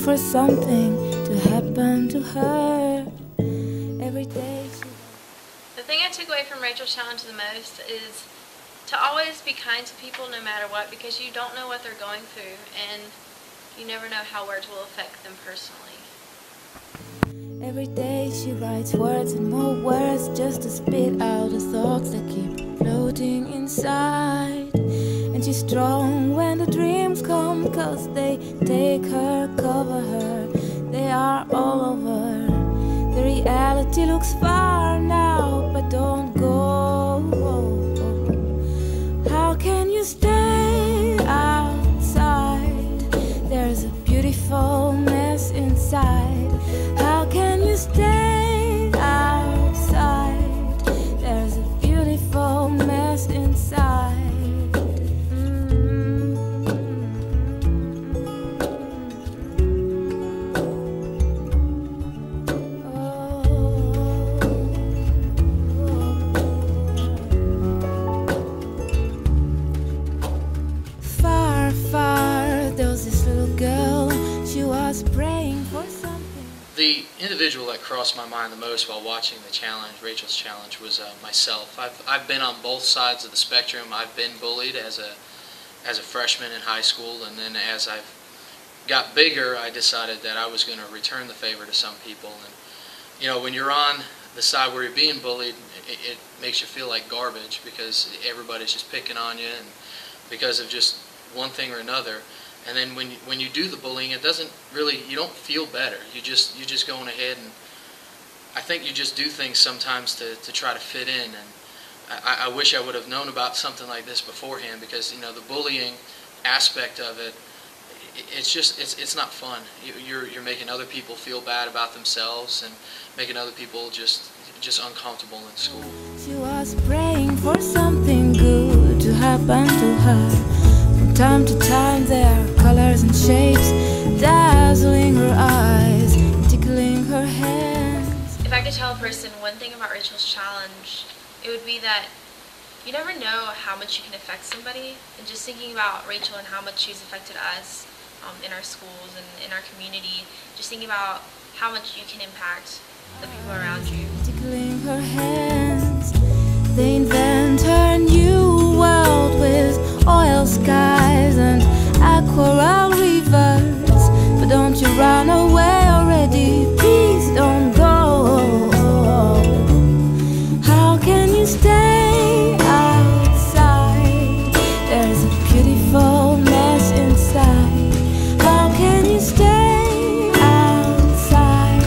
for something to happen to her every day. The thing I took away from Rachel's challenge the most is to always be kind to people no matter what, because you don't know what they're going through and you never know how words will affect them personally. Every day she writes words and more words just to spit out the thoughts that keep floating inside. And she's strong when the dreams come, 'cause they take her, cover her, they are all over. The reality looks far now, but don't go. How can you stay outside? There's a beautiful mess inside. How can you stay outside? There's a beautiful mess inside. Far, far, there was this little girl. She was praying for something. The individual that crossed my mind the most while watching the challenge, Rachel's challenge, was myself. I've been on both sides of the spectrum. I've been bullied as a freshman in high school, and then as I've got bigger, I decided that I was going to return the favor to some people. And you know, when you're on the side where you're being bullied, it makes you feel like garbage because everybody's just picking on you, and because of just one thing or another. And then when you do the bullying, it doesn't really, you don't feel better. You're just going ahead, and I think you just do things sometimes to try to fit in. And I wish I would have known about something like this beforehand, because you know, the bullying aspect of it, it's not fun. You're making other people feel bad about themselves and making other people just uncomfortable in school. She was praying for something good to happen to her. From time to time there are colors and shapes dazzling her eyes, tickling her hands. If I could tell a person one thing about Rachel's challenge, it would be that you never know how much you can affect somebody. And just thinking about Rachel and how much she's affected us in our schools and in our community, just thinking about how much you can impact the people around you. Tickling her hands, they invent her new world with oil skies and aquarelle rivers. But don't you run away already, please don't go. How can you stay outside? There's a beautiful mess inside. How can you stay outside?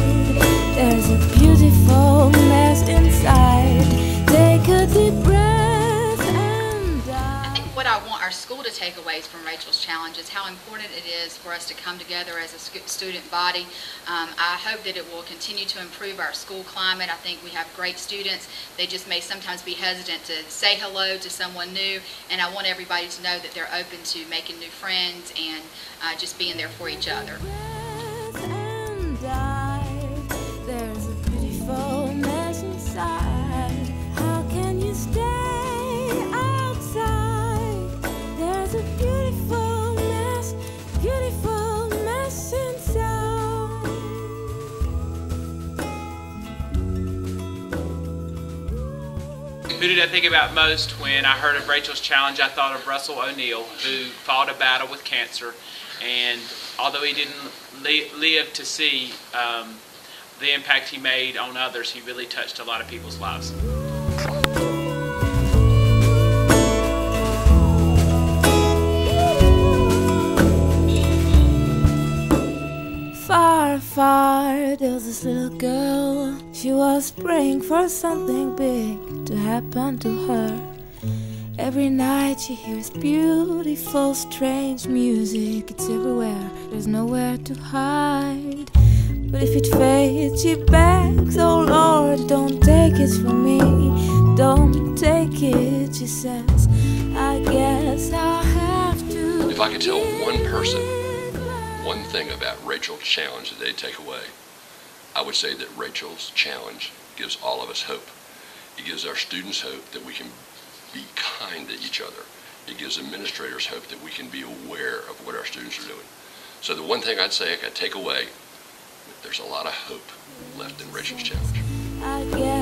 There's a beautiful mess inside. Take a deep breath and die. I think what I want our school to take away from Rachel's challenge is how important it is for us to come together as a student body. I hope that it will continue to improve our school climate. I think we have great students. They just may sometimes be hesitant to say hello to someone new, and I want everybody to know that they're open to making new friends and just being there for each other. There's a beautiful mess inside. How can you stay outside? There's a beautiful mess inside. Who did I think about most when I heard of Rachel's challenge? I thought of Russell O'Neill, who fought a battle with cancer, and although he didn't live to see the impact he made on others, he really touched a lot of people's lives. Far, far, there was this little girl. She was praying for something big to happen to her. Every night she hears beautiful, strange music. It's everywhere, there's nowhere to hide. But if it fades, she begs, oh Lord, don't take it from me. Don't take it, she says, I guess I'll have to. If I could tell one person one thing about Rachel's challenge that they'd take away, I would say that Rachel's challenge gives all of us hope. It gives our students hope that we can be kind to each other. It gives administrators hope that we can be aware of what our students are doing. So the one thing I'd say I could take away, there's a lot of hope left in Rachel's Challenge. I guess